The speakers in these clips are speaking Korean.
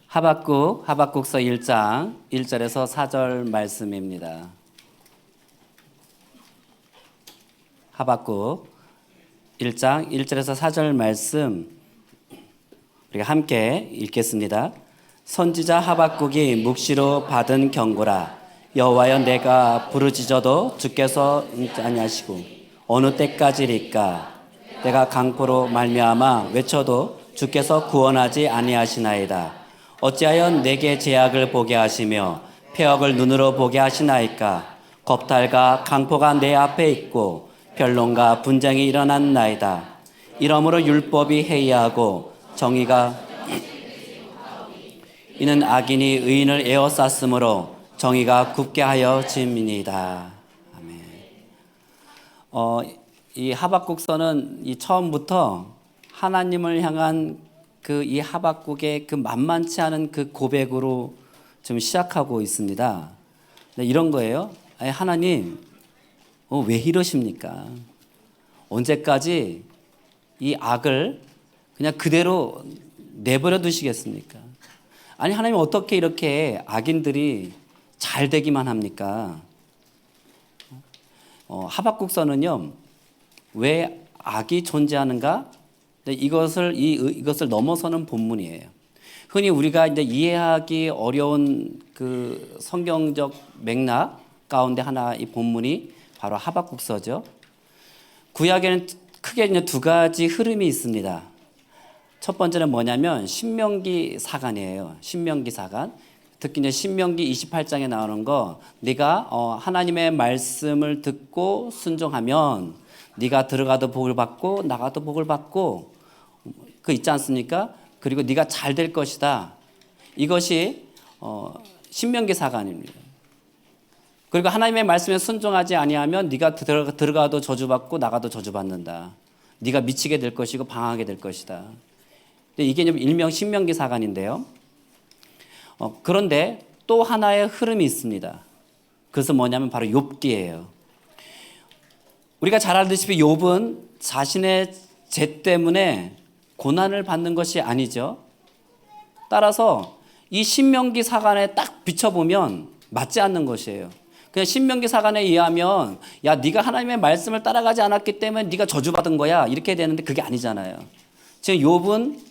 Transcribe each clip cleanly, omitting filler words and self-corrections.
하박국서 1장 1절에서 4절 말씀입니다. 하박국 1장 1절에서 4절 말씀 우리가 함께 읽겠습니다. 선지자 하박국이 묵시로 받은 경고라. 여호와여, 내가 부르짖어도 주께서 응답 아니하시고 어느 때까지리까? 내가 강포로 말미암아 외쳐도 주께서 구원하지 아니하시나이다. 어찌하여 내게 제약을 보게 하시며 폐역을 눈으로 보게 하시나이까? 겁탈과 강포가 내 앞에 있고 변론과 분쟁이 일어났나이다. 이러므로 율법이 해이하고 정의가 이는 악인이 의인을 에워쌌으므로 정의가 굽게 하여 짐이니이다. 아멘. 이 하박국서는 이 처음부터 하나님을 향한 이 하박국의 그 만만치 않은 그 고백으로 좀 시작하고 있습니다. 이런 거예요. 아니, 하나님, 왜 이러십니까? 언제까지 이 악을 그냥 그대로 내버려 두시겠습니까? 아니, 하나님 어떻게 이렇게 악인들이 잘 되기만 합니까? 하박국서는요, 왜 악이 존재하는가? 이것을 넘어서는 본문이에요. 흔히 우리가 이제 이해하기 어려운 그 성경적 맥락 가운데 하나 이 본문이 바로 하박국서죠. 구약에는 크게 이제 두 가지 흐름이 있습니다. 첫 번째는 뭐냐면 신명기 사관이에요. 신명기 사관. 특히 이제 신명기 28장에 나오는 거, 네가 하나님의 말씀을 듣고 순종하면 네가 들어가도 복을 받고 나가도 복을 받고 그 있지 않습니까? 그리고 네가 잘 될 것이다. 이것이 신명기 사관입니다. 그리고 하나님의 말씀에 순종하지 아니하면 네가 들어가도 저주받고 나가도 저주받는다. 네가 미치게 될 것이고 방황하게 될 것이다. 이게 일명 신명기 사관인데요. 그런데 또 하나의 흐름이 있습니다. 그것은 뭐냐면 바로 욥기예요. 우리가 잘 알다시피 욥은 자신의 죄 때문에 고난을 받는 것이 아니죠. 따라서 이 신명기 사관에 딱 비춰보면 맞지 않는 것이에요. 그냥 신명기 사관에 의하면 야, 네가 하나님의 말씀을 따라가지 않았기 때문에 네가 저주받은 거야, 이렇게 되는데 그게 아니잖아요. 지금 욥은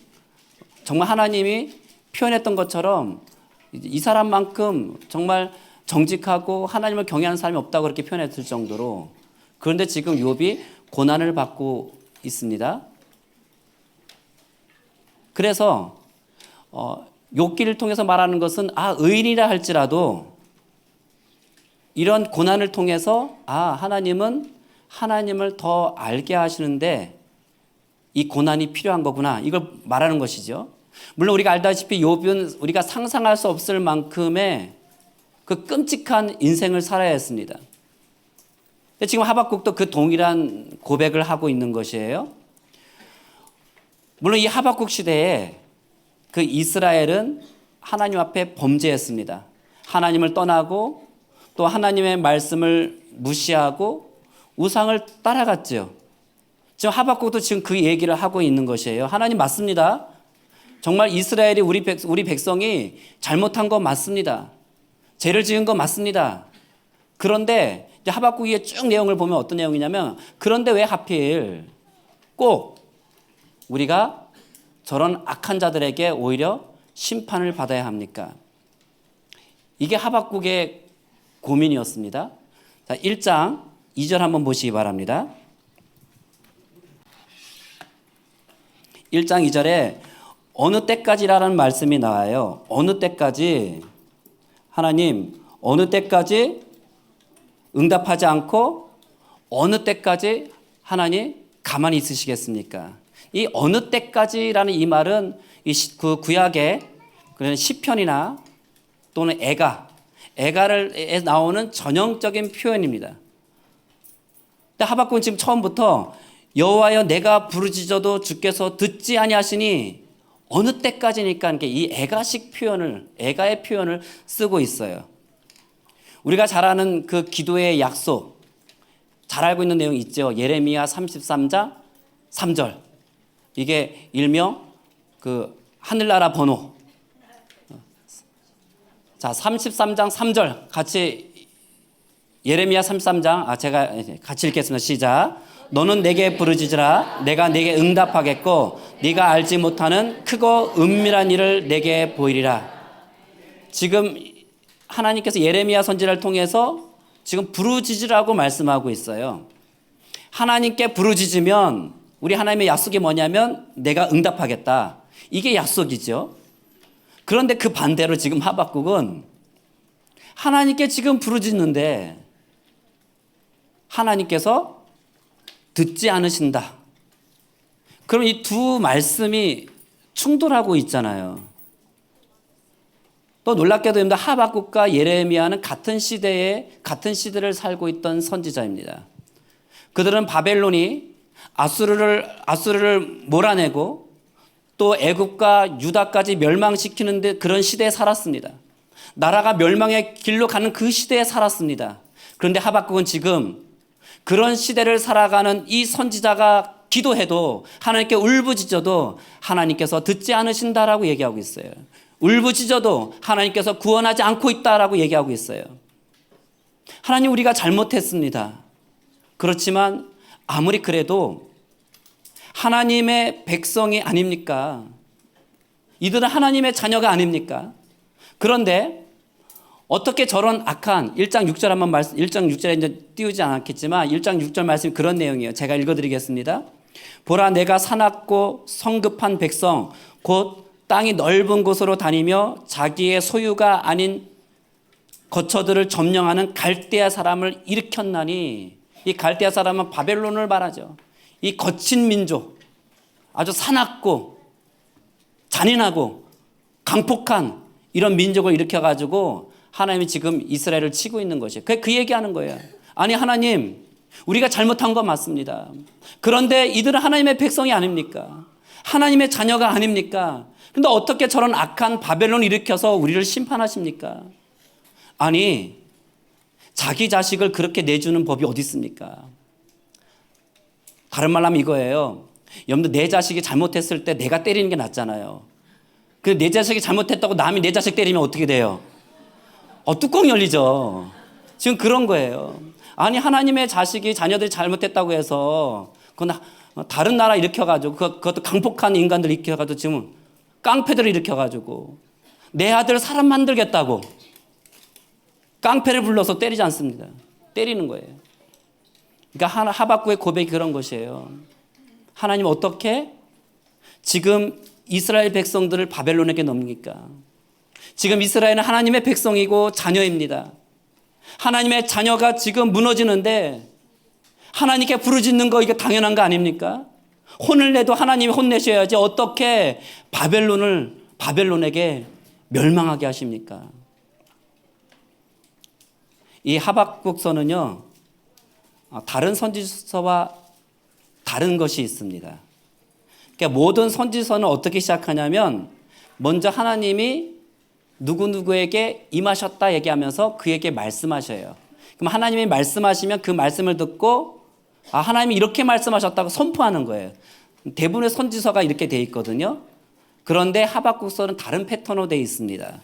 정말 하나님이 표현했던 것처럼 이 사람만큼 정말 정직하고 하나님을 경외하는 사람이 없다고 그렇게 표현했을 정도로. 그런데 지금 욥이 고난을 받고 있습니다. 그래서 욥기를 통해서 말하는 것은 의인이라 할지라도 이런 고난을 통해서 하나님은 하나님을 더 알게 하시는데 이 고난이 필요한 거구나, 이걸 말하는 것이죠. 물론 우리가 알다시피 욥은 우리가 상상할 수 없을 만큼의 그 끔찍한 인생을 살아야 했습니다. 지금 하박국도 그 동일한 고백을 하고 있는 것이에요. 물론 이 하박국 시대에 그 이스라엘은 하나님 앞에 범죄했습니다. 하나님을 떠나고 또 하나님의 말씀을 무시하고 우상을 따라갔죠. 지금 하박국도 지금 그 얘기를 하고 있는 것이에요. 하나님 맞습니다. 정말 이스라엘이 우리 백성이 잘못한 거 맞습니다. 죄를 지은 거 맞습니다. 그런데 하박국의 쭉 내용을 보면 어떤 내용이냐면, 그런데 왜 하필 꼭 우리가 저런 악한 자들에게 오히려 심판을 받아야 합니까? 이게 하박국의 고민이었습니다. 자, 1장 2절 한번 보시기 바랍니다. 1장 2절에 어느 때까지라는 말씀이 나와요. 어느 때까지? 하나님, 어느 때까지 응답하지 않고 어느 때까지 하나님 가만히 있으시겠습니까? 이 어느 때까지라는 이 말은 그 구약의 그런 시편이나 또는 애가에 나오는 전형적인 표현입니다. 근데 하박국은 지금 처음부터 여호와여, 내가 부르짖어도 주께서 듣지 아니하시니 어느 때까지니까 이 애가식 표현을, 애가의 표현을 쓰고 있어요. 우리가 잘 아는 그 기도의 약속, 잘 알고 있는 내용이 있죠. 예레미야 33장 3절. 이게 일명 그 하늘나라 번호, 자, 33장 3절 같이 예레미야 33장 제가 같이 읽겠습니다. 시작. 너는 내게 부르짖으라 내가 내게 응답하겠고 네가 알지 못하는 크고 은밀한 일을 내게 보이리라. 지금 하나님께서 예레미야 선지자를 통해서 지금 부르짖으라고 말씀하고 있어요. 하나님께 부르짖으면 우리 하나님의 약속이 뭐냐면 내가 응답하겠다. 이게 약속이죠. 그런데 그 반대로 지금 하박국은 하나님께 지금 부르짖는데 하나님께서 듣지 않으신다. 그럼 이 두 말씀이 충돌하고 있잖아요. 또 놀랍게도 하박국과 예레미야는 같은 시대를 살고 있던 선지자입니다. 그들은 바벨론이 아수르를 몰아내고 또 애굽과 유다까지 멸망시키는 그런 시대에 살았습니다. 나라가 멸망의 길로 가는 그 시대에 살았습니다. 그런데 하박국은 지금 그런 시대를 살아가는 이 선지자가 기도해도 하나님께 울부짖어도 하나님께서 듣지 않으신다라고 얘기하고 있어요. 울부짖어도 하나님께서 구원하지 않고 있다라고 얘기하고 있어요. 하나님, 우리가 잘못했습니다. 그렇지만 아무리 그래도 하나님의 백성이 아닙니까? 이들은 하나님의 자녀가 아닙니까? 그런데 어떻게 저런 악한 1장 6절 한번 말씀, 1장 6절에 이제 띄우지 않았겠지만 1장 6절 말씀이 그런 내용이에요. 제가 읽어드리겠습니다. 보라, 내가 사납고 성급한 백성 곧 땅이 넓은 곳으로 다니며 자기의 소유가 아닌 거처들을 점령하는 갈대아 사람을 일으켰나니, 이 갈대아 사람은 바벨론을 말하죠. 이 거친 민족, 아주 사납고 잔인하고 강폭한 이런 민족을 일으켜가지고 하나님이 지금 이스라엘을 치고 있는 것이에요. 그 얘기하는 거예요. 아니, 하나님, 우리가 잘못한 건 맞습니다. 그런데 이들은 하나님의 백성이 아닙니까? 하나님의 자녀가 아닙니까? 근데 어떻게 저런 악한 바벨론을 일으켜서 우리를 심판하십니까? 아니, 자기 자식을 그렇게 내주는 법이 어디 있습니까? 다른 말로 하면 이거예요. 여러분들, 내 자식이 잘못했을 때 내가 때리는 게 낫잖아요. 근데 내 자식이 잘못했다고 남이 내 자식 때리면 어떻게 돼요? 뚜껑 열리죠. 지금 그런 거예요. 아니, 하나님의 자녀들이 잘못했다고 해서 그건 다른 나라 일으켜가지고 그것도 강폭한 인간들 일으켜가지고 지금 깡패들을 일으켜가지고 내 아들 사람 만들겠다고 깡패를 불러서 때리지 않습니다. 때리는 거예요. 그러니까 하박국의 고백이 그런 것이에요. 하나님, 어떻게 지금 이스라엘 백성들을 바벨론에게 넘깁니까? 지금 이스라엘은 하나님의 백성이고 자녀입니다. 하나님의 자녀가 지금 무너지는데 하나님께 부르짖는 거, 이게 당연한 거 아닙니까? 혼을 내도 하나님이 혼내셔야지 어떻게 바벨론에게 멸망하게 하십니까? 이 하박국서는요, 다른 선지서와 다른 것이 있습니다. 그러니까 모든 선지서는 어떻게 시작하냐면 먼저 하나님이 누구누구에게 임하셨다 얘기하면서 그에게 말씀하셔요. 그럼 하나님이 말씀하시면 그 말씀을 듣고 하나님이 이렇게 말씀하셨다고 선포하는 거예요. 대부분의 선지서가 이렇게 돼 있거든요. 그런데 하박국서는 다른 패턴으로 되어 있습니다.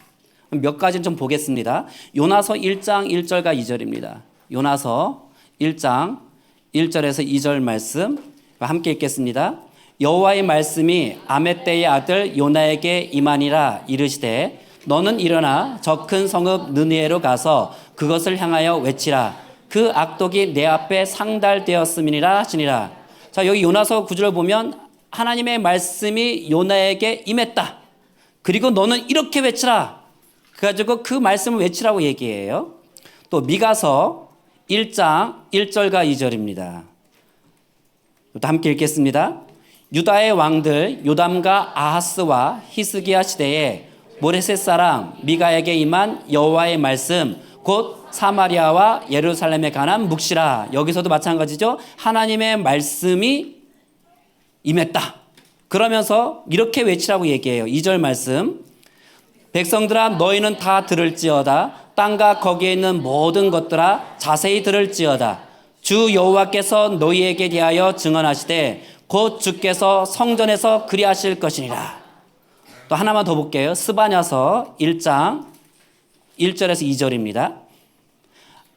몇 가지는 좀 보겠습니다. 요나서 1장 1절과 2절입니다. 요나서 1장 1절에서 2절 말씀 함께 읽겠습니다. 여호와의 말씀이 아мет대의 아들 요나에게 임하니라. 이르시되 너는 일어나 저 큰 성읍 느느웨로 가서 그것을 향하여 외치라. 그 악독이 내 앞에 상달되었음이니라 하시니라. 자, 여기 요나서 9절을 보면 하나님의 말씀이 요나에게 임했다. 그리고 너는 이렇게 외치라. 그래가지고 그 말씀을 외치라고 얘기해요. 또 미가서 1장 1절과 2절입니다. 함께 읽겠습니다. 유다의 왕들 요담과 아하스와 히스기야 시대에 모레셋 사람 미가에게 임한 여호와의 말씀 곧 사마리아와 예루살렘에 관한 묵시라. 여기서도 마찬가지죠. 하나님의 말씀이 임했다. 그러면서 이렇게 외치라고 얘기해요. 2절 말씀. 백성들아, 너희는 다 들을지어다. 땅과 거기에 있는 모든 것들아 자세히 들을지어다. 주 여호와께서 너희에게 대하여 증언하시되 곧 주께서 성전에서 그리하실 것이니라. 또 하나만 더 볼게요. 스바냐서 1장 1절에서 2절입니다.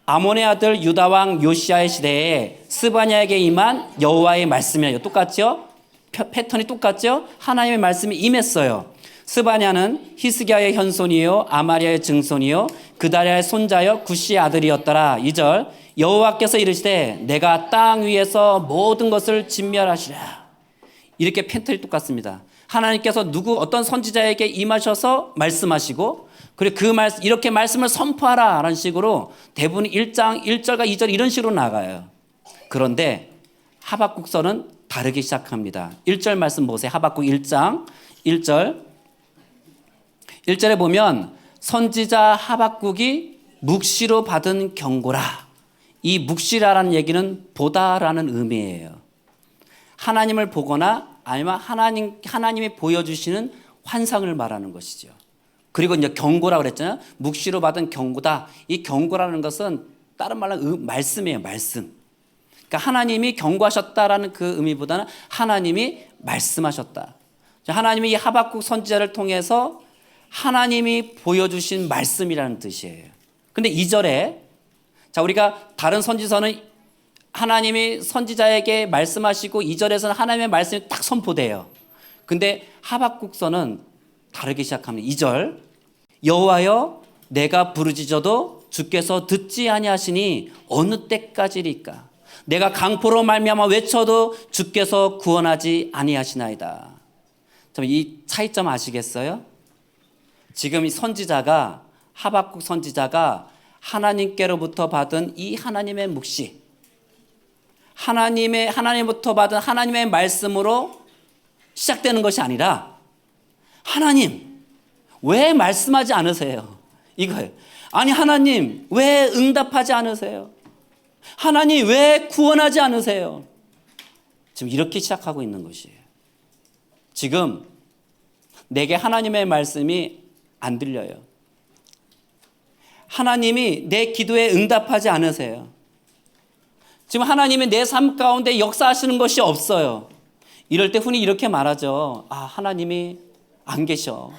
아몬의 아들 유다 왕 요시아의 시대에 스바냐에게 임한 여호와의 말씀이에요. 똑같죠? 패턴이 똑같죠? 하나님의 말씀이 임했어요. 스바냐는 히스기야의 현손이요 아마리아의 증손이요 그다리아의 손자여 구시의 아들이었더라. 2절 여호와께서 이르시되 내가 땅 위에서 모든 것을 진멸하시라. 이렇게 패턴이 똑같습니다. 하나님께서 어떤 선지자에게 임하셔서 말씀하시고 그리고 이렇게 말씀을 선포하라 라는 식으로 대부분 1장 1절과 2절 이런 식으로 나가요. 그런데 하박국서는 다르게 시작합니다. 1절 말씀 보세요. 하박국 1장 1절 1절에 보면 선지자 하박국이 묵시로 받은 경고라. 이 묵시라라는 얘기는 보다라는 의미예요. 하나님을 보거나 아니면 하나님이 보여주시는 환상을 말하는 것이죠. 그리고 이제 경고라고 그랬잖아요. 묵시로 받은 경고다. 이 경고라는 것은 다른 말로 말씀이에요. 말씀. 그러니까 하나님이 경고하셨다라는 그 의미보다는 하나님이 말씀하셨다. 하나님이 이 하박국 선지자를 통해서 하나님이 보여주신 말씀이라는 뜻이에요. 근데 2절에 우리가 다른 선지서는 하나님이 선지자에게 말씀하시고 2절에서는 하나님의 말씀이 딱 선포돼요. 근데 하박국서는 다르게 시작합니다. 2절 여호와여 내가 부르짖어도 주께서 듣지 아니하시니 어느 때까지리까 내가 강포로 말미암아 외쳐도 주께서 구원하지 아니하시나이다. 이 차이점 아시겠어요? 지금 이 선지자가 하박국 선지자가 하나님께로부터 받은 이 하나님의 묵시 하나님부터 받은 하나님의 말씀으로 시작되는 것이 아니라 하나님 왜 말씀하지 않으세요? 이거예요. 아니 하나님 왜 응답하지 않으세요? 하나님 왜 구원하지 않으세요? 지금 이렇게 시작하고 있는 것이에요. 지금 내게 하나님의 말씀이 안 들려요. 하나님이 내 기도에 응답하지 않으세요. 지금 하나님이 내 삶 가운데 역사하시는 것이 없어요. 이럴 때 흔히 이렇게 말하죠. 하나님이 안 계셔.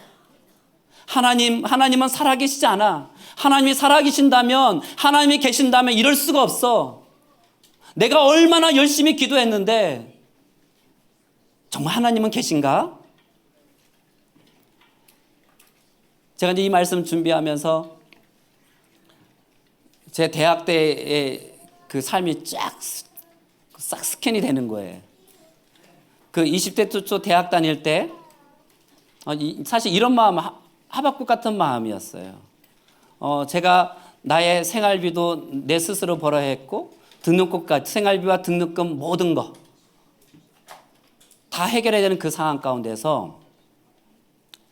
하나님은 살아계시지 않아. 하나님이 살아계신다면, 하나님이 계신다면 이럴 수가 없어. 내가 얼마나 열심히 기도했는데 정말 하나님은 계신가? 제가 이제 이 말씀 준비하면서 제 대학 때의 그 삶이 쫙 스캔이 되는 거예요. 그 20대 초 대학 다닐 때 사실 이런 마음, 하박국 같은 마음이었어요. 제가 나의 생활비도 내 스스로 벌어야 했고 등록금까지 생활비와 등록금 모든 거 다 해결해야 되는 그 상황 가운데서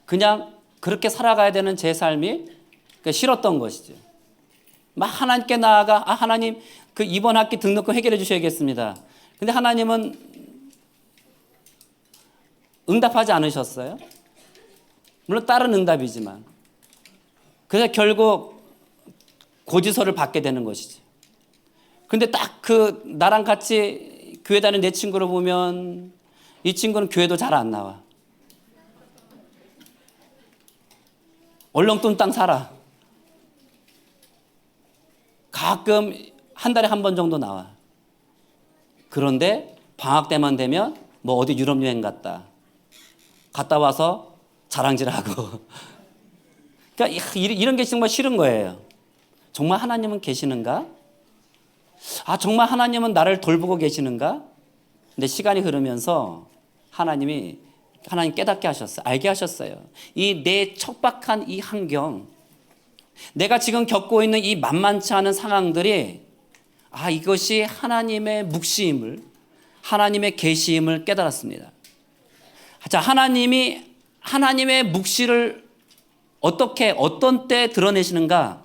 그냥 그렇게 살아가야 되는 제 삶이 싫었던 것이죠. 막 하나님께 나아가 하나님 그 이번 학기 등록금 해결해 주셔야겠습니다. 근데 하나님은 응답하지 않으셨어요. 물론 다른 응답이지만 그래서 결국 고지서를 받게 되는 것이지. 근데 딱 그 나랑 같이 교회 다니는 내 친구를 보면 이 친구는 교회도 잘 안 나와. 얼렁뚱땅 살아. 가끔 한 달에 한 번 정도 나와. 그런데 방학 때만 되면 뭐 어디 유럽 여행 갔다 와서 자랑질하고. 그러니까 이런 게 정말 싫은 거예요. 정말 하나님은 계시는가? 정말 하나님은 나를 돌보고 계시는가? 근데 시간이 흐르면서 하나님 깨닫게 하셨어요. 알게 하셨어요. 이 내 척박한 이 환경, 내가 지금 겪고 있는 이 만만치 않은 상황들이 이것이 하나님의 묵시임을, 하나님의 계시임을 깨달았습니다. 자, 하나님의 묵시를 어떻게 어떤 때 드러내시는가?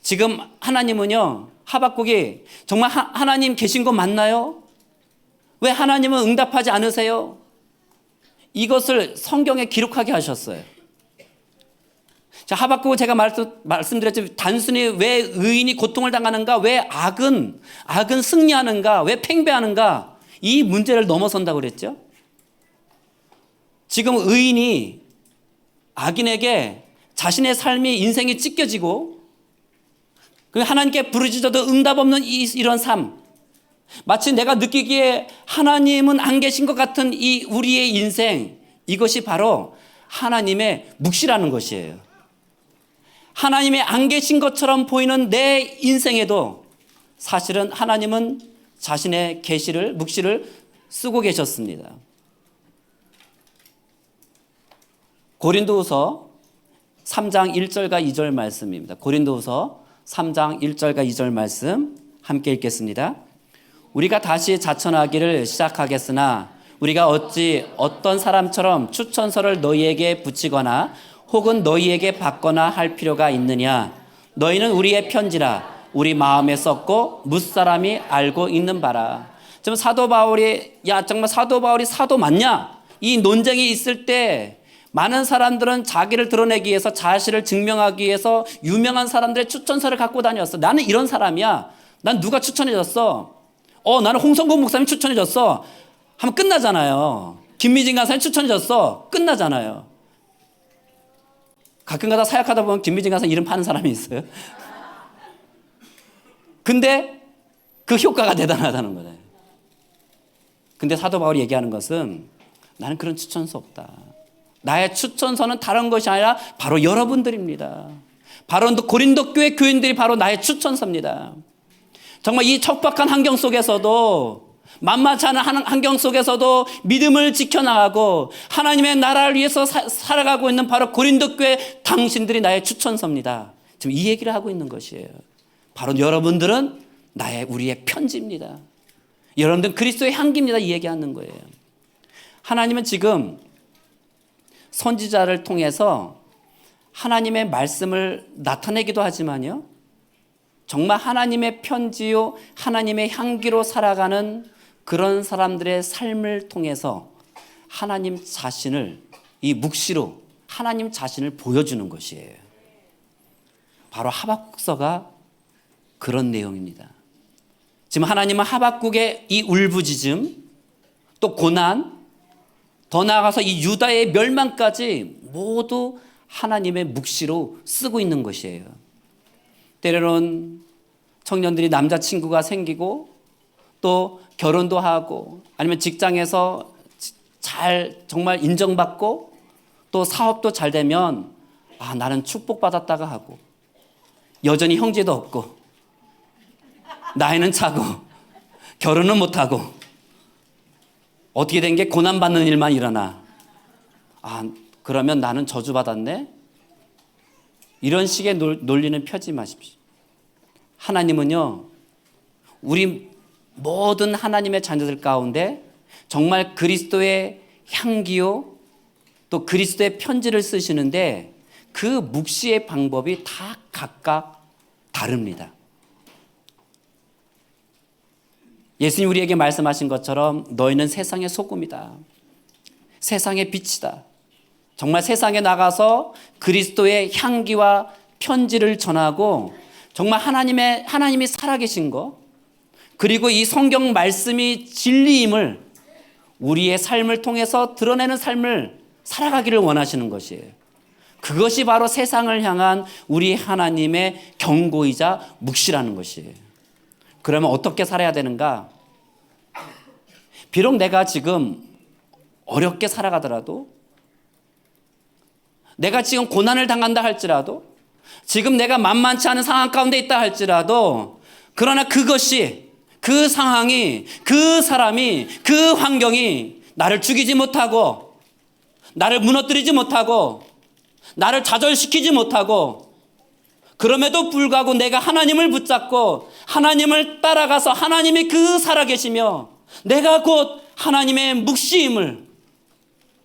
지금 하나님은요, 하박국이 정말 하나님 계신 거 맞나요? 왜 하나님은 응답하지 않으세요? 이것을 성경에 기록하게 하셨어요. 자, 하박국은 제가 말씀드렸지만 단순히 왜 의인이 고통을 당하는가, 왜 악은 승리하는가, 왜 팽배하는가, 이 문제를 넘어선다고 그랬죠. 지금 의인이 악인에게 자신의 삶이 인생이 찢겨지고 그 하나님께 부르짖어도 응답 없는 이런 삶, 마치 내가 느끼기에 하나님은 안 계신 것 같은 이 우리의 인생, 이것이 바로 하나님의 묵시라는 것이에요. 하나님이 안 계신 것처럼 보이는 내 인생에도 사실은 하나님은 자신의 계시를, 묵시를 쓰고 계셨습니다. 고린도후서 3장 1절과 2절 말씀입니다. 고린도후서 3장 1절과 2절 말씀 함께 읽겠습니다. 우리가 다시 자천하기를 시작하겠으나 우리가 어찌 어떤 사람처럼 추천서를 너희에게 붙이거나 혹은 너희에게 받거나 할 필요가 있느냐. 너희는 우리의 편지라 우리 마음에 썼고 뭇사람이 알고 있는 바라. 지금 사도 바울이 정말 사도 바울이 사도 맞냐? 이 논쟁이 있을 때 많은 사람들은 자기를 드러내기 위해서, 자신을 증명하기 위해서 유명한 사람들의 추천서를 갖고 다녔어. 나는 이런 사람이야. 난 누가 추천해줬어? 나는 홍성국 목사님이 추천해줬어. 하면 끝나잖아요. 김미진 간사님 추천해줬어. 끝나잖아요. 가끔가다 사역하다 보면 김미진 간사 이름 파는 사람이 있어요. 근데 그 효과가 대단하다는 거예요. 근데 사도 바울이 얘기하는 것은 나는 그런 추천서 없다. 나의 추천서는 다른 것이 아니라 바로 여러분들입니다. 바로 고린도 교회 교인들이 바로 나의 추천서입니다. 정말 이 척박한 환경 속에서도, 만만치 않은 환경 속에서도 믿음을 지켜나가고 하나님의 나라를 위해서 살아가고 있는 바로 고린도 교회 당신들이 나의 추천서입니다. 지금 이 얘기를 하고 있는 것이에요. 바로 여러분들은 우리의 편지입니다. 여러분들은 그리스도의 향기입니다. 이 얘기하는 거예요. 하나님은 지금 선지자를 통해서 하나님의 말씀을 나타내기도 하지만요, 정말 하나님의 편지요, 하나님의 향기로 살아가는 그런 사람들의 삶을 통해서 하나님 자신을, 이 묵시로 하나님 자신을 보여주는 것이에요. 바로 하박국서가 그런 내용입니다. 지금 하나님은 하박국의 이 울부짖음, 또 고난, 더 나아가서 이 유다의 멸망까지 모두 하나님의 묵시로 쓰고 있는 것이에요. 때로는 청년들이 남자친구가 생기고 또 결혼도 하고 아니면 직장에서 잘 정말 인정받고 또 사업도 잘 되면 나는 축복받았다가 하고, 여전히 형제도 없고 나이는 차고 결혼은 못하고 어떻게 된 게 고난받는 일만 일어나. 그러면 나는 저주받았네? 이런 식의 논리는 펴지 마십시오. 하나님은요, 우리 모든 하나님의 자녀들 가운데 정말 그리스도의 향기요, 또 그리스도의 편지를 쓰시는데 그 묵시의 방법이 다 각각 다릅니다. 예수님 우리에게 말씀하신 것처럼 너희는 세상의 소금이다. 세상의 빛이다. 정말 세상에 나가서 그리스도의 향기와 편지를 전하고 정말 하나님이 살아계신 것, 그리고 이 성경 말씀이 진리임을 우리의 삶을 통해서 드러내는 삶을 살아가기를 원하시는 것이에요. 그것이 바로 세상을 향한 우리 하나님의 경고이자 묵시라는 것이에요. 그러면 어떻게 살아야 되는가? 비록 내가 지금 어렵게 살아가더라도, 내가 지금 고난을 당한다 할지라도, 지금 내가 만만치 않은 상황 가운데 있다 할지라도, 그러나 그것이, 그 상황이, 그 사람이, 그 환경이 나를 죽이지 못하고, 나를 무너뜨리지 못하고, 나를 좌절시키지 못하고, 그럼에도 불구하고 내가 하나님을 붙잡고 하나님을 따라가서 하나님이 그 살아계시며 내가 곧 하나님의 묵시임을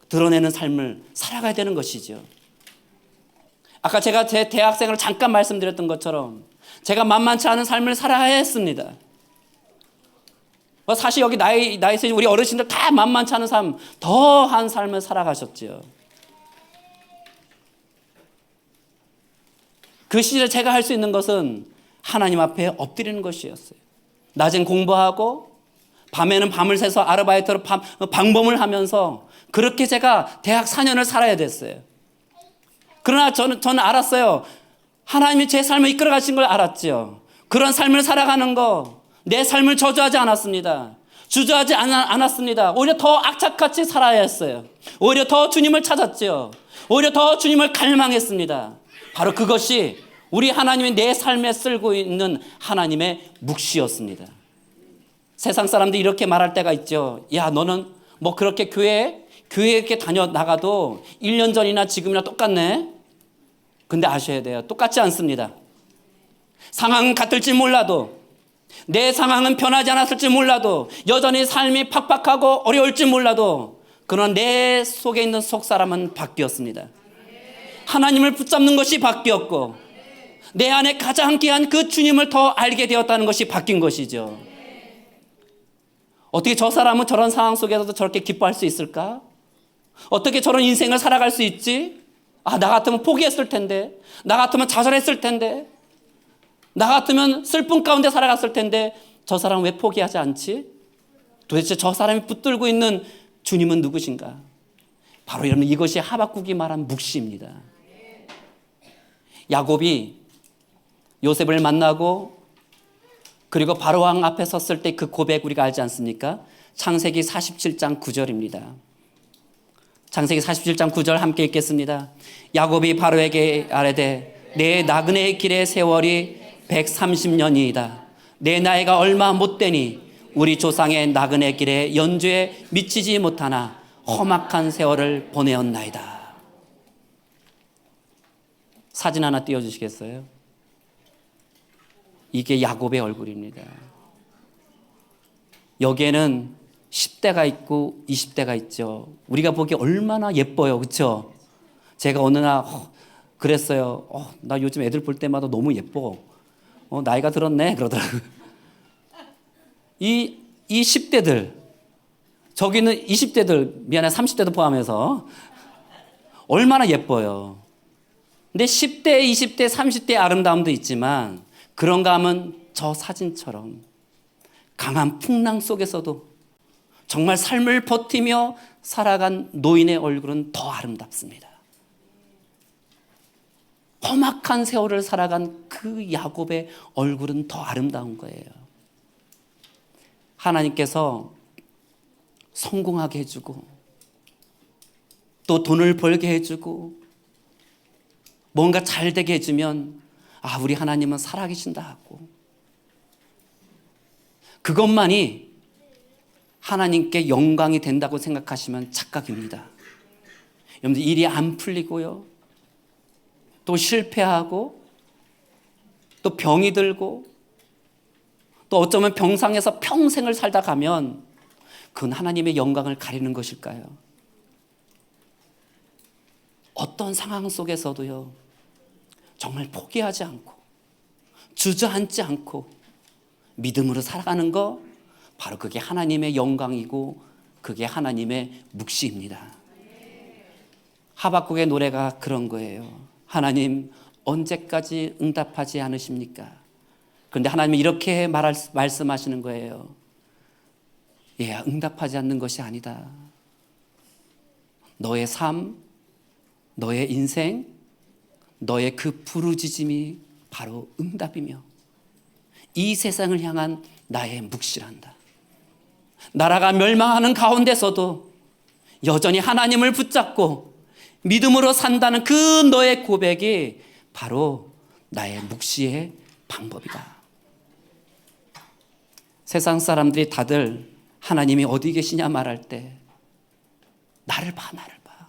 드러내는 삶을 살아가야 되는 것이죠. 아까 제가 제 대학생을 잠깐 말씀드렸던 것처럼 제가 만만치 않은 삶을 살아야 했습니다. 사실 여기 나이 있으신 우리 어르신들 다 만만치 않은 삶, 더한 삶을 살아가셨지요. 그 시절에 제가 할 수 있는 것은 하나님 앞에 엎드리는 것이었어요. 낮엔 공부하고 밤에는 밤을 새서 아르바이트로 방범을 하면서 그렇게 제가 대학 4년을 살아야 됐어요. 그러나 저는 알았어요. 하나님이 제 삶을 이끌어 가신 걸 알았죠. 그런 삶을 살아가는 거, 내 삶을 저주하지 않았습니다. 주저하지 않았습니다. 오히려 더 악착같이 살아야 했어요. 오히려 더 주님을 찾았죠. 오히려 더 주님을 갈망했습니다. 바로 그것이 우리 하나님이 내 삶에 쓸고 있는 하나님의 묵시였습니다. 세상 사람들이 이렇게 말할 때가 있죠. 야, 너는 뭐 그렇게 교회에 이렇게 다녀 나가도 1년 전이나 지금이나 똑같네. 근데 아셔야 돼요. 똑같지 않습니다. 상황은 같을지 몰라도, 내 상황은 변하지 않았을지 몰라도, 여전히 삶이 팍팍하고 어려울지 몰라도, 그러나 내 속에 있는 속사람은 바뀌었습니다. 하나님을 붙잡는 것이 바뀌었고, 내 안에 가장 귀한 그 주님을 더 알게 되었다는 것이 바뀐 것이죠. 어떻게 저 사람은 저런 상황 속에서도 저렇게 기뻐할 수 있을까? 어떻게 저런 인생을 살아갈 수 있지? 아, 나 같으면 포기했을 텐데, 나 같으면 좌절했을 텐데, 나 같으면 슬픔 가운데 살아갔을 텐데, 저 사람은 왜 포기하지 않지? 도대체 저 사람이 붙들고 있는 주님은 누구신가? 바로 여러분, 이것이 하박국이 말한 묵시입니다. 야곱이 요셉을 만나고 그리고 바로왕 앞에 섰을 때 그 고백 우리가 알지 않습니까? 창세기 47장 9절입니다. 창세기 47장 9절 함께 읽겠습니다. 야곱이 바로에게 아뢰되 내 나그네의 길의 세월이 130년이다. 내 나이가 얼마 못되니 우리 조상의 나그네 길에 연주에 미치지 못하나 험악한 세월을 보내었나이다. 사진 하나 띄워주시겠어요? 이게 야곱의 얼굴입니다. 여기에는 10대가 있고 20대가 있죠. 우리가 보기에 얼마나 예뻐요. 그렇죠? 제가 어느 날 그랬어요. 나 요즘 애들 볼 때마다 너무 예뻐. 나이가 들었네 그러더라고요. 이 10대들, 저기는 20대들, 미안해 30대도 포함해서 얼마나 예뻐요. 근데 10대, 20대, 30대의 아름다움도 있지만 그런가 하면 저 사진처럼 강한 풍랑 속에서도 정말 삶을 버티며 살아간 노인의 얼굴은 더 아름답습니다. 험악한 세월을 살아간 그 야곱의 얼굴은 더 아름다운 거예요. 하나님께서 성공하게 해주고 또 돈을 벌게 해주고 뭔가 잘 되게 해주면 우리 하나님은 살아계신다 하고, 그것만이 하나님께 영광이 된다고 생각하시면 착각입니다. 여러분들 일이 안 풀리고요, 또 실패하고 또 병이 들고 또 어쩌면 병상에서 평생을 살다 가면 그건 하나님의 영광을 가리는 것일까요? 어떤 상황 속에서도요, 정말 포기하지 않고 주저앉지 않고 믿음으로 살아가는 거, 바로 그게 하나님의 영광이고 그게 하나님의 묵시입니다. 하박국의 노래가 그런 거예요. 하나님 언제까지 응답하지 않으십니까? 그런데 하나님이 이렇게 말씀하시는 거예요. 응답하지 않는 것이 아니다. 너의 삶, 너의 인생, 너의 그 부르짖음이 바로 응답이며 이 세상을 향한 나의 묵시란다. 나라가 멸망하는 가운데서도 여전히 하나님을 붙잡고 믿음으로 산다는 그 너의 고백이 바로 나의 묵시의 방법이다. 세상 사람들이 다들 하나님이 어디 계시냐 말할 때 나를 봐, 나를 봐.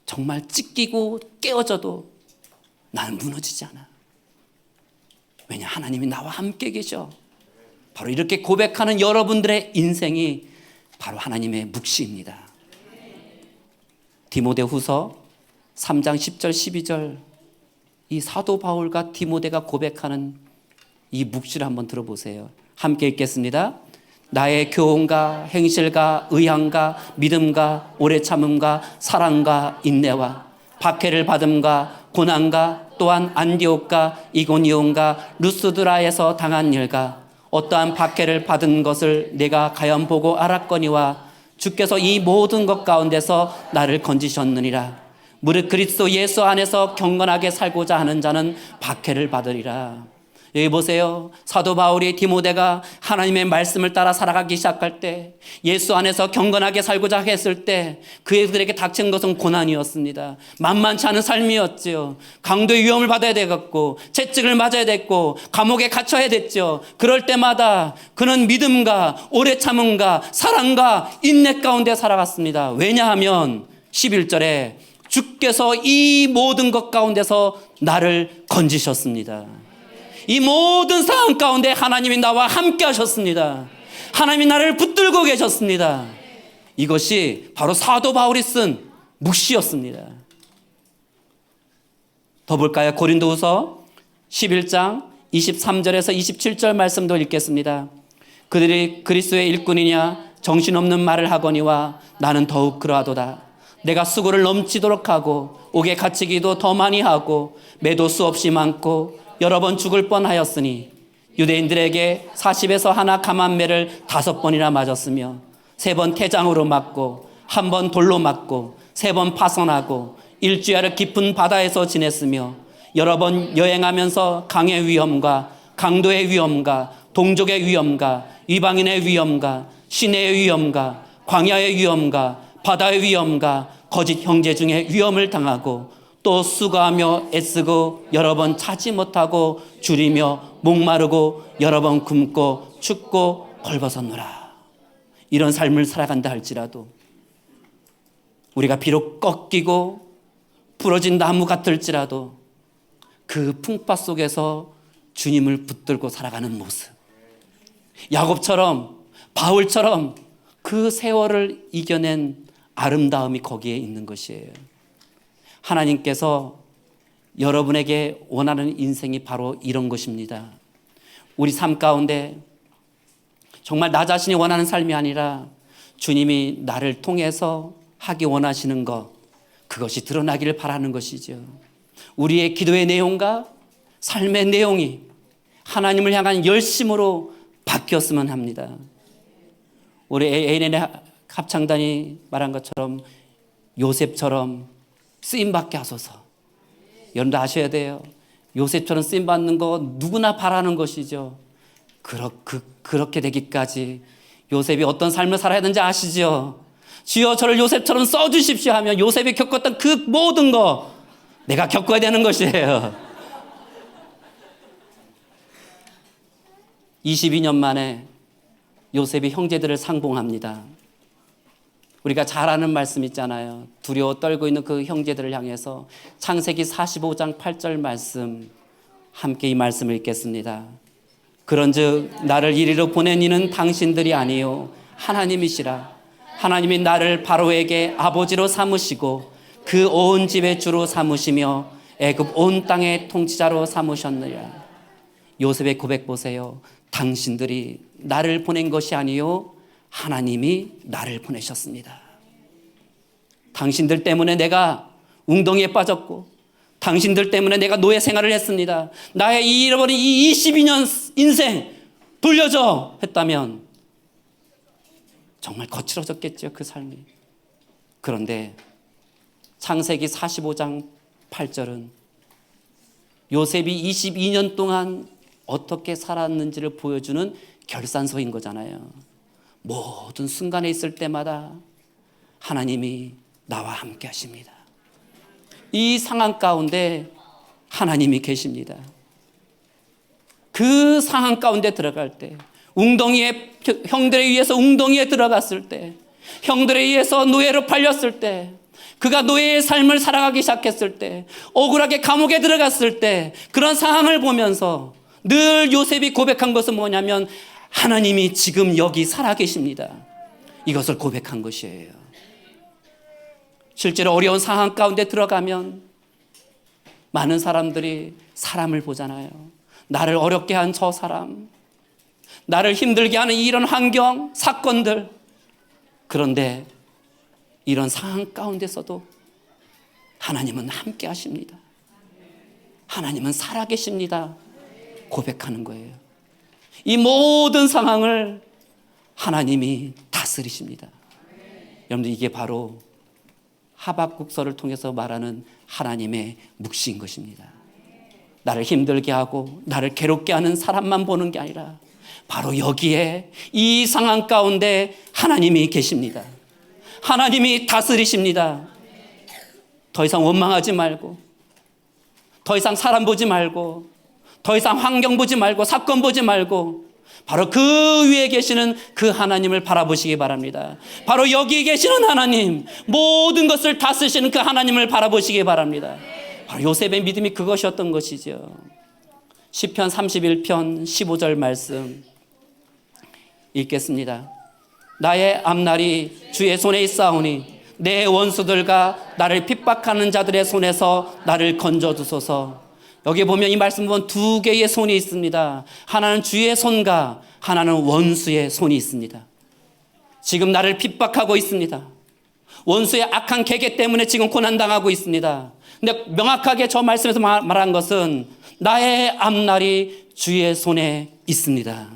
정말 찢기고 깨어져도 나는 무너지지 않아. 왜냐, 하나님이 나와 함께 계셔. 바로 이렇게 고백하는 여러분들의 인생이 바로 하나님의 묵시입니다. 디모데후서 3장 10절 12절, 이 사도 바울과 디모데가 고백하는 이 묵시를 한번 들어보세요. 함께 읽겠습니다. 나의 교훈과 행실과 의향과 믿음과 오래 참음과 사랑과 인내와 박해를 받음과 고난과 또한 안디옥과 이고니온과 루스드라에서 당한 일과 어떠한 박해를 받은 것을 내가 가연 보고 알았거니와 주께서 이 모든 것 가운데서 나를 건지셨느니라. 무릇 그리스도 예수 안에서 경건하게 살고자 하는 자는 박해를 받으리라. 여기 보세요. 사도 바울이 디모데가 하나님의 말씀을 따라 살아가기 시작할 때, 예수 안에서 경건하게 살고자 했을 때 그들에게 닥친 것은 고난이었습니다. 만만치 않은 삶이었죠. 강도의 위험을 받아야 되겠고, 채찍을 맞아야 됐고, 감옥에 갇혀야 됐죠. 그럴 때마다 그는 믿음과 오래 참음과 사랑과 인내 가운데 살아갔습니다. 왜냐하면 11절에 주께서 이 모든 것 가운데서 나를 건지셨습니다. 이 모든 상황 가운데 하나님이 나와 함께 하셨습니다. 하나님이 나를 붙들고 계셨습니다. 이것이 바로 사도 바울이 쓴 묵시였습니다. 더 볼까요? 고린도후서 11장 23절에서 27절 말씀도 읽겠습니다. 그들이 그리스도의 일꾼이냐 정신없는 말을 하거니와 나는 더욱 그러하도다. 내가 수고를 넘치도록 하고 옥에 갇히기도 더 많이 하고 매도 수없이 많고 여러 번 죽을 뻔하였으니 유대인들에게 40에서 하나 감한매를 5번이나 맞았으며 3번 태장으로 맞고 1번 돌로 맞고 3번 파선하고 일주일을 깊은 바다에서 지냈으며 여러 번 여행하면서 강의 위험과 강도의 위험과 동족의 위험과 이방인의 위험과 시내의 위험과 광야의 위험과 바다의 위험과 거짓 형제 중에 위험을 당하고 또 수고하며 애쓰고 여러 번 차지 못하고 줄이며 목마르고 여러 번 굶고 춥고 벌벗었노라. 이런 삶을 살아간다 할지라도 우리가 비록 꺾이고 부러진 나무 같을지라도 그 풍파 속에서 주님을 붙들고 살아가는 모습, 야곱처럼 바울처럼 그 세월을 이겨낸 아름다움이 거기에 있는 것이에요. 하나님께서 여러분에게 원하는 인생이 바로 이런 것입니다. 우리 삶 가운데 정말 나 자신이 원하는 삶이 아니라 주님이 나를 통해서 하기 원하시는 것, 그것이 드러나기를 바라는 것이죠. 우리의 기도의 내용과 삶의 내용이 하나님을 향한 열심으로 바뀌었으면 합니다. 우리 ANN의 합창단이 말한 것처럼 요셉처럼 쓰임받게 하소서. 여러분도 아셔야 돼요. 요셉처럼 쓰임받는 거 누구나 바라는 것이죠. 그렇게 되기까지 요셉이 어떤 삶을 살아야 되는지 아시죠? 주여 저를 요셉처럼 써주십시오 하면 요셉이 겪었던 그 모든 거 내가 겪어야 되는 것이에요. 22년 만에 요셉이 형제들을 상봉합니다. 우리가 잘 아는 말씀 있잖아요. 두려워 떨고 있는 그 형제들을 향해서 창세기 45장 8절 말씀, 함께 이 말씀을 읽겠습니다. 그런즉 나를 이리로 보낸 이는 당신들이 아니요 하나님이시라. 하나님이 나를 바로에게 아버지로 삼으시고 그 온 집의 주로 삼으시며 애굽 온 땅의 통치자로 삼으셨느니라. 요셉의 고백 보세요. 당신들이 나를 보낸 것이 아니요 하나님이 나를 보내셨습니다. 당신들 때문에 내가 웅덩이에 빠졌고 당신들 때문에 내가 노예 생활을 했습니다. 나의 잃어버린 이 22년 인생 돌려줘 했다면 정말 거칠어졌겠죠, 그 삶이. 그런데 창세기 45장 8절은 요셉이 22년 동안 어떻게 살았는지를 보여주는 결산서인 거잖아요. 모든 순간에 있을 때마다 하나님이 나와 함께 하십니다. 이 상황 가운데 하나님이 계십니다. 그 상황 가운데 들어갈 때, 형들에 의해서 웅덩이에 들어갔을 때, 형들에 의해서 노예로 팔렸을 때, 그가 노예의 삶을 살아가기 시작했을 때, 억울하게 감옥에 들어갔을 때, 그런 상황을 보면서 늘 요셉이 고백한 것은 뭐냐면 하나님이 지금 여기 살아계십니다. 이것을 고백한 것이에요. 실제로 어려운 상황 가운데 들어가면 많은 사람들이 사람을 보잖아요. 나를 어렵게 한 저 사람, 나를 힘들게 하는 이런 환경, 사건들. 그런데 이런 상황 가운데서도 하나님은 함께 하십니다. 하나님은 살아계십니다. 고백하는 거예요. 이 모든 상황을 하나님이 다스리십니다. 여러분들, 이게 바로 하박국서를 통해서 말하는 하나님의 묵시인 것입니다. 나를 힘들게 하고 나를 괴롭게 하는 사람만 보는 게 아니라 바로 여기에 이 상황 가운데 하나님이 계십니다. 하나님이 다스리십니다. 더 이상 원망하지 말고, 더 이상 사람 보지 말고, 더 이상 환경 보지 말고, 사건 보지 말고 바로 그 위에 계시는 그 하나님을 바라보시기 바랍니다. 바로 여기 계시는 하나님, 모든 것을 다스리시는 그 하나님을 바라보시기 바랍니다. 바로 요셉의 믿음이 그것이었던 것이죠. 시편 31편 15절 말씀 읽겠습니다. 나의 앞날이 주의 손에 있사오니 내 원수들과 나를 핍박하는 자들의 손에서 나를 건져주소서. 여기 보면 이 말씀 보면 두 개의 손이 있습니다. 하나는 주의 손과 하나는 원수의 손이 있습니다. 지금 나를 핍박하고 있습니다. 원수의 악한 계계 때문에 지금 고난당하고 있습니다. 근데 명확하게 저 말씀에서 말한 것은 나의 앞날이 주의 손에 있습니다.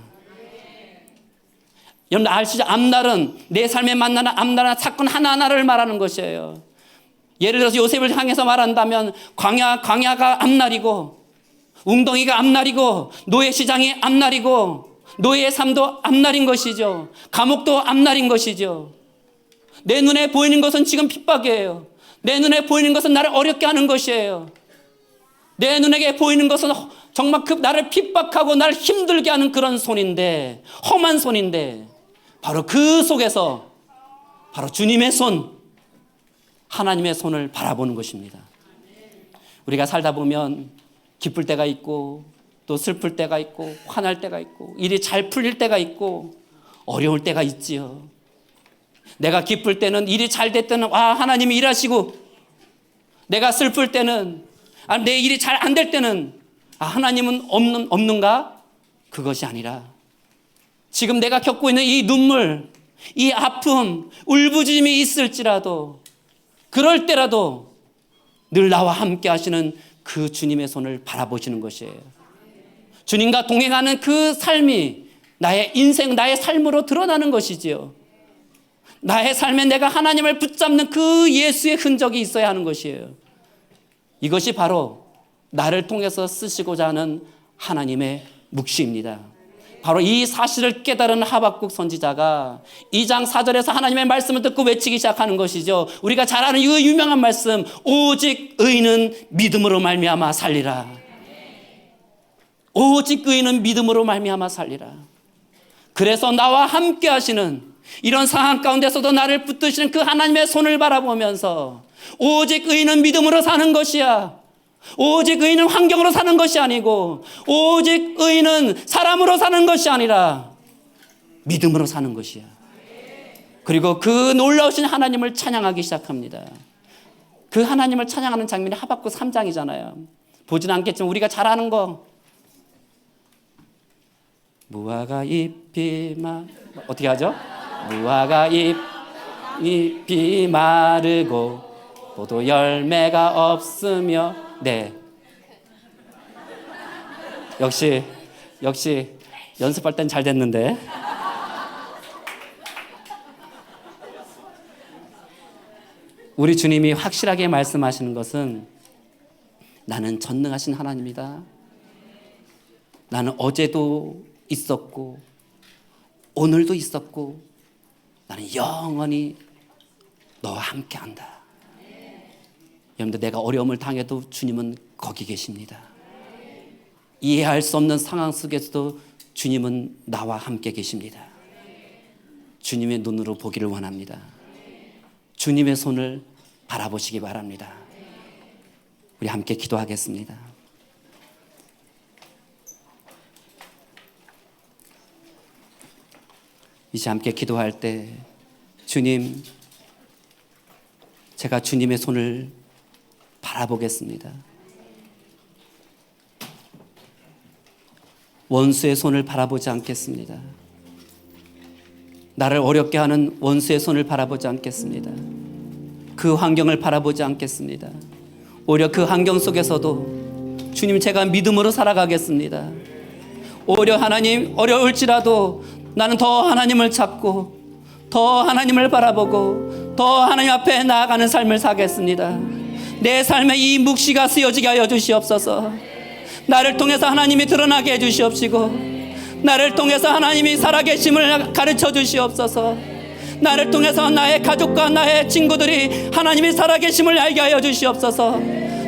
여러분 아시죠? 앞날은 내 삶에 만나는 앞날은 사건 하나하나를 말하는 것이에요. 예를 들어서 요셉을 향해서 말한다면 광야가 앞날이고, 웅덩이가 앞날이고, 노예 시장이 앞날이고, 노예의 삶도 앞날인 것이죠. 감옥도 앞날인 것이죠. 내 눈에 보이는 것은 지금 핍박이에요. 내 눈에 보이는 것은 나를 어렵게 하는 것이에요. 내 눈에 보이는 것은 정말 나를 핍박하고 나를 힘들게 하는 그런 손인데, 험한 손인데, 바로 그 속에서 바로 주님의 손, 하나님의 손을 바라보는 것입니다. 우리가 살다 보면 기쁠 때가 있고 또 슬플 때가 있고 화날 때가 있고 일이 잘 풀릴 때가 있고 어려울 때가 있지요. 내가 기쁠 때는, 일이 잘 될 때는 와 하나님이 일하시고, 내가 슬플 때는, 내 일이 잘 안 될 때는 하나님은 없는가? 그것이 아니라 지금 내가 겪고 있는 이 눈물, 이 아픔, 울부짖음이 있을지라도 그럴 때라도 늘 나와 함께 하시는 그 주님의 손을 바라보시는 것이에요. 주님과 동행하는 그 삶이 나의 인생, 나의 삶으로 드러나는 것이지요. 나의 삶에 내가 하나님을 붙잡는 그 예수의 흔적이 있어야 하는 것이에요. 이것이 바로 나를 통해서 쓰시고자 하는 하나님의 묵시입니다. 바로 이 사실을 깨달은 하박국 선지자가 2장 4절에서 하나님의 말씀을 듣고 외치기 시작하는 것이죠. 우리가 잘 아는 이 유명한 말씀, 오직 의인은 믿음으로 말미암아 살리라. 오직 의인은 믿음으로 말미암아 살리라. 그래서 나와 함께 하시는 이런 상황 가운데서도 나를 붙드시는 그 하나님의 손을 바라보면서 오직 의인은 믿음으로 사는 것이야. 오직 의인은 환경으로 사는 것이 아니고, 오직 의인은 사람으로 사는 것이 아니라 믿음으로 사는 것이야. 그리고 그 놀라우신 하나님을 찬양하기 시작합니다. 그 하나님을 찬양하는 장면이 하박국 3장이잖아요. 보진 않겠지만 우리가 잘 아는 거, 무화과 잎이 어떻게 하죠? 무화과 잎이 마르고 포도 열매가 없으며. 네. 역시 연습할 땐 잘 됐는데. 우리 주님이 확실하게 말씀하시는 것은 나는 전능하신 하나님이다. 나는 어제도 있었고 오늘도 있었고 나는 영원히 너와 함께한다. 여러분들, 내가 어려움을 당해도 주님은 거기 계십니다. 이해할 수 없는 상황 속에서도 주님은 나와 함께 계십니다. 주님의 눈으로 보기를 원합니다. 주님의 손을 바라보시기 바랍니다. 우리 함께 기도하겠습니다. 이제 함께 기도할 때 주님, 제가 주님의 손을 바라보겠습니다. 원수의 손을 바라보지 않겠습니다. 나를 어렵게 하는 원수의 손을 바라보지 않겠습니다. 그 환경을 바라보지 않겠습니다. 오히려 그 환경 속에서도 주님, 제가 믿음으로 살아가겠습니다. 오히려 하나님, 어려울지라도 나는 더 하나님을 찾고 더 하나님을 바라보고 더 하나님 앞에 나아가는 삶을 사겠습니다. 내 삶에 이 묵시가 쓰여지게 하여 주시옵소서. 나를 통해서 하나님이 드러나게 해 주시옵시고, 나를 통해서 하나님이 살아계심을 가르쳐 주시옵소서. 나를 통해서 나의 가족과 나의 친구들이 하나님이 살아계심을 알게 하여 주시옵소서.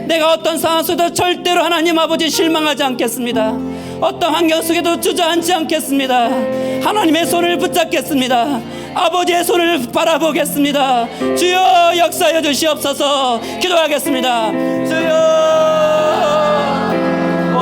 내가 어떤 상황 속에도 절대로 하나님 아버지 실망하지 않겠습니다. 어떤 환경 속에도 주저앉지 않겠습니다. 하나님의 손을 붙잡겠습니다. 아버지의 손을 바라보겠습니다. 주여 역사하여 주시옵소서. 기도하겠습니다. 주여,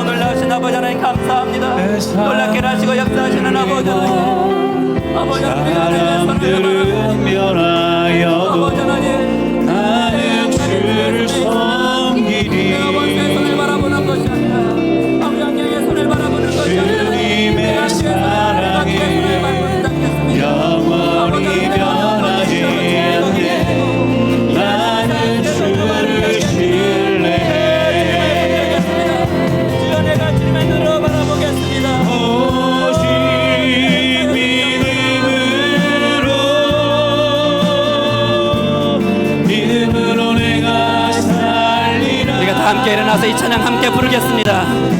오늘 나오신 아버지 하나님 감사합니다. 놀랍게 하시고 역사하시는 아버지 하나님, 아버지 사람들은 변하여도 아버지 하나님, 나는 주를 섬기리. 내가 번세의 손을 바라보는 것이 아니라 아버지 하나님의 손을 바라보는 것이 아니라 주님의 사랑이 영원히 변하지 않네. 나는 주를 신뢰해. 주여, 내가 주님의 눈으로 바라보겠습니다. 오직 믿음으로 내가 살리라. 우리가 다 함께 일어나서 이 찬양 함께 부르겠습니다.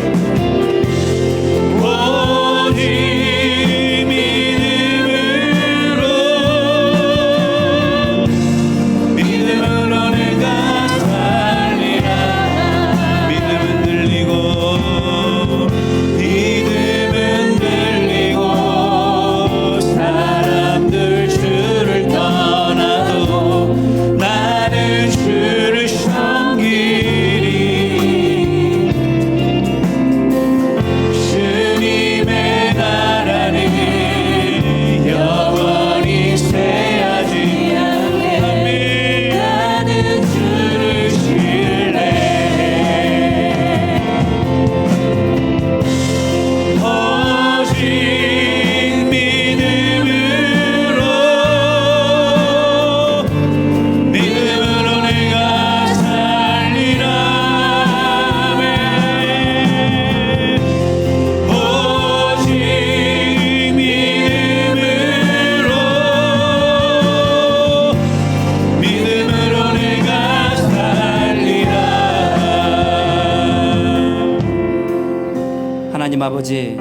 하나님 아버지,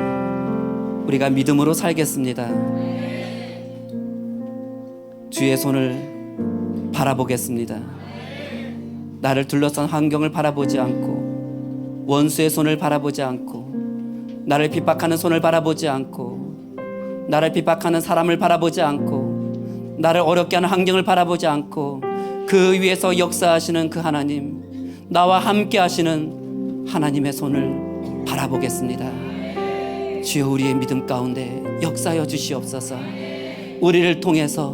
우리가 믿음으로 살겠습니다. 주의 손을 바라보겠습니다. 나를 둘러싼 환경을 바라보지 않고, 원수의 손을 바라보지 않고, 나를 핍박하는 손을 바라보지 않고, 나를 핍박하는 사람을 바라보지 않고, 나를 어렵게 하는 환경을 바라보지 않고, 그 위에서 역사하시는 그 하나님, 나와 함께 하시는 하나님의 손을 바라보겠습니다. 주여, 우리의 믿음 가운데 역사하여 주시옵소서. 우리를 통해서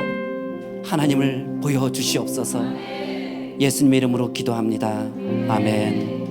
하나님을 보여주시옵소서. 예수님의 이름으로 기도합니다. 아멘.